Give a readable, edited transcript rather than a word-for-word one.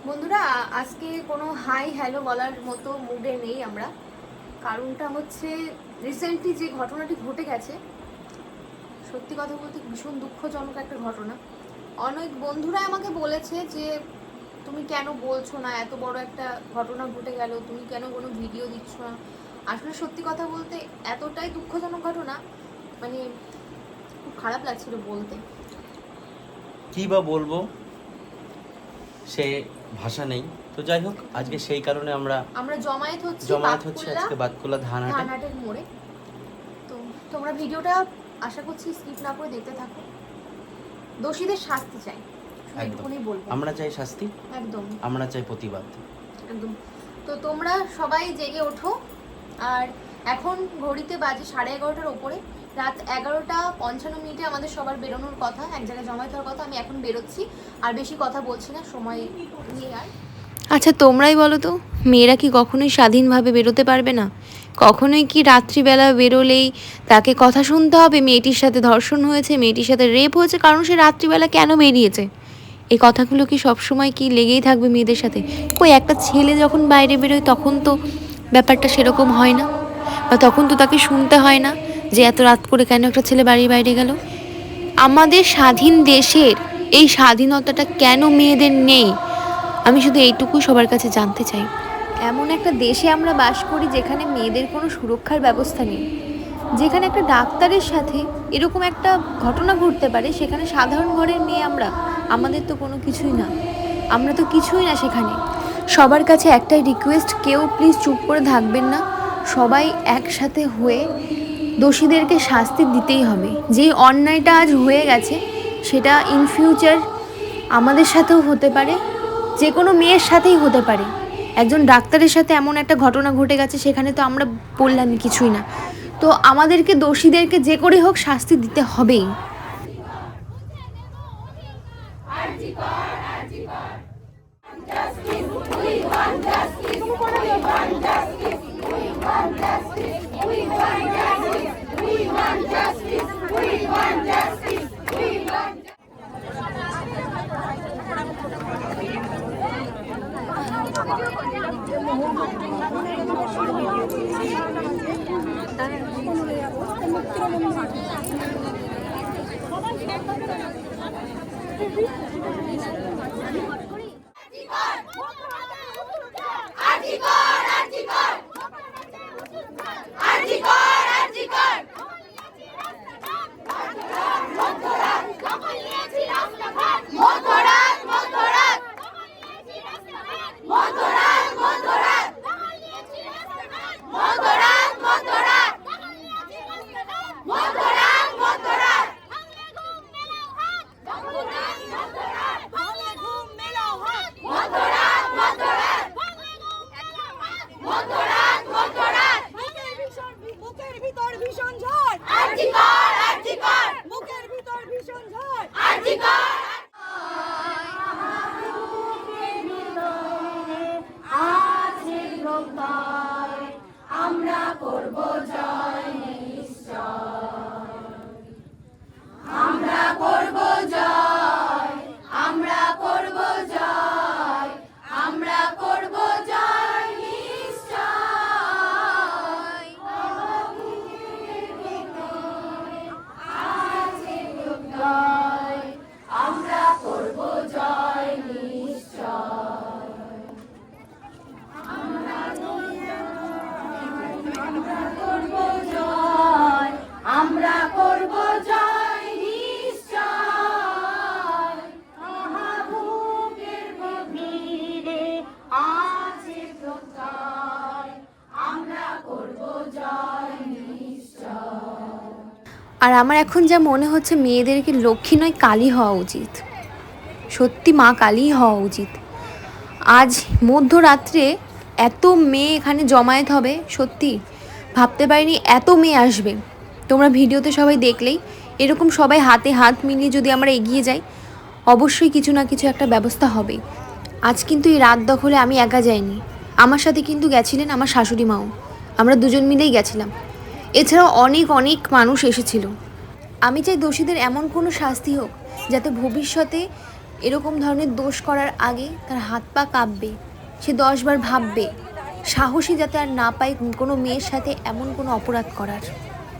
বন্ধুরা, আজকে কোনো হাই হ্যালো বলার মতো মুডে নেই আমরা। কারণটা হচ্ছে রিসেন্টলি যে ঘটনাটি ঘটে গেছে, সত্যি কথা বলতে ভীষণ দুঃখজনক একটা ঘটনা। অনেক বন্ধুরাই আমাকে বলেছে যে তুমি কেন বলছো না, এত বড় একটা ঘটনা ঘটে গেল, তুমি কেন কোনো ভিডিও দিচ্ছ না। আসলে সত্যি কথা বলতে এতটাই দুঃখজনক ঘটনা, মানে খুব খারাপ লাগছিল বলতে। কী বা বলবো, সে ভাষা নেই। তো যাই হোক, আজকে সেই কারণে আমরা জমায়েত হচ্ছে আজকে বাতকুল্লা ধানহাটের মোড়ে। তো তোমরা ভিডিওটা আশা করছি স্কিপ না করে দেখতে থাকো। দোষীদের শাস্তি চাই, এটুকুনি বলবো। আমরা চাই শাস্তি, একদম আমরা চাই প্রতিবাদ, একদম। তো তোমরা সবাই জেগে ওঠো। আর এখন ঘড়িতে বাজে 11:30টার ওপরে, রাত 11:55 আমাদের সবার বেরোনোর কথা, এক জায়গায় জমায়েত হওয়ার কথা। আমি এখন বেরোচ্ছি, আর বেশি কথা বলছি না, সময় নিয়ে। আর আচ্ছা, তোমরাই বলো তো, মেয়েরা কি কখনোই স্বাধীনভাবে বেরোতে পারবে না? কখনোই কি রাত্রিবেলা বেরোলেই তাকে কথা শুনতে হবে মেয়েটির সাথে ধর্ষণ হয়েছে, মেয়েটির সাথে রেপ হয়েছে, কারণ সে রাত্রিবেলা কেন বেরিয়েছে? এই কথাগুলো কি সবসময় কি লেগেই থাকবে মেয়েদের সাথে? কই, একটা ছেলে যখন বাইরে বেরোয় তখন তো ব্যাপারটা সেরকম হয় না, বা তখন তো তাকে শুনতে হয় না যে এত রাত করে কেন একটা ছেলে বাড়ির বাইরে গেল। আমাদের স্বাধীন দেশের এই স্বাধীনতাটা কেন মেয়েদের নেই? আমি শুধু এইটুকুই সবার কাছে জানতে চাই। এমন একটা দেশে আমরা বাস করি যেখানে মেয়েদের কোনো সুরক্ষার ব্যবস্থা নেই, যেখানে একটা ডাক্তারের সাথে এরকম একটা ঘটনা ঘটতে পারে, সেখানে সাধারণ ঘরের মেয়ে আমরা, আমাদের তো কোনো কিছুই না, আমরা তো কিছুই না সেখানে। সবার কাছে একটাই রিকোয়েস্ট, কেউ প্লিজ চুপ করে থাকবেন না, সবাই একসাথে হয়ে দোষীদেরকে শাস্তি দিতেই হবে। যেই অন্যায়টা আজ হয়ে গেছে সেটা ইন ফিউচার আমাদের সাথেও হতে পারে, যে কোনো মেয়ের সাথেই হতে পারে। একজন ডাক্তারের সাথে এমন একটা ঘটনা ঘটে গেছে, সেখানে তো আমরা বললাম কিছুই না। তো আমাদেরকে দোষীদেরকে যে করে হোক শাস্তি দিতে হবেই। আর আমার এখন যা মনে হচ্ছে, মেয়েদেরকে লক্ষ্মী নয় কালী হওয়া উচিত। সত্যি মা কালী হওয়া উচিত। আজ মধ্যরাত্রে এত মেয়ে এখানে জমায়েত হবে, সত্যি ভাবতে পারিনি এত মেয়ে আসবে। তোমরা ভিডিওতে সবাই দেখলেই, এরকম সবাই হাতে হাত মিলিয়ে যদি আমরা এগিয়ে যাই, অবশ্যই কিছু না কিছু একটা ব্যবস্থা হবে। আজ কিন্তু এই রাত দখলে আমি একা যাইনি, আমার সাথে কিন্তু গেছিলেন আমার শাশুড়ি মাও, আমরা দুজন মিলেই গেছিলাম। এছাড়াও অনেক অনেক মানুষ এসেছিল। আমি চাই দোষীদের এমন কোনো শাস্তি হোক যাতে ভবিষ্যতে এরকম ধরনের দোষ করার আগে তার হাত পা কাঁপবে, সে 10 বার ভাববে সাহসী যাতে আর না পায় কোনো মেয়ের সাথে এমন কোনো অপরাধ করার।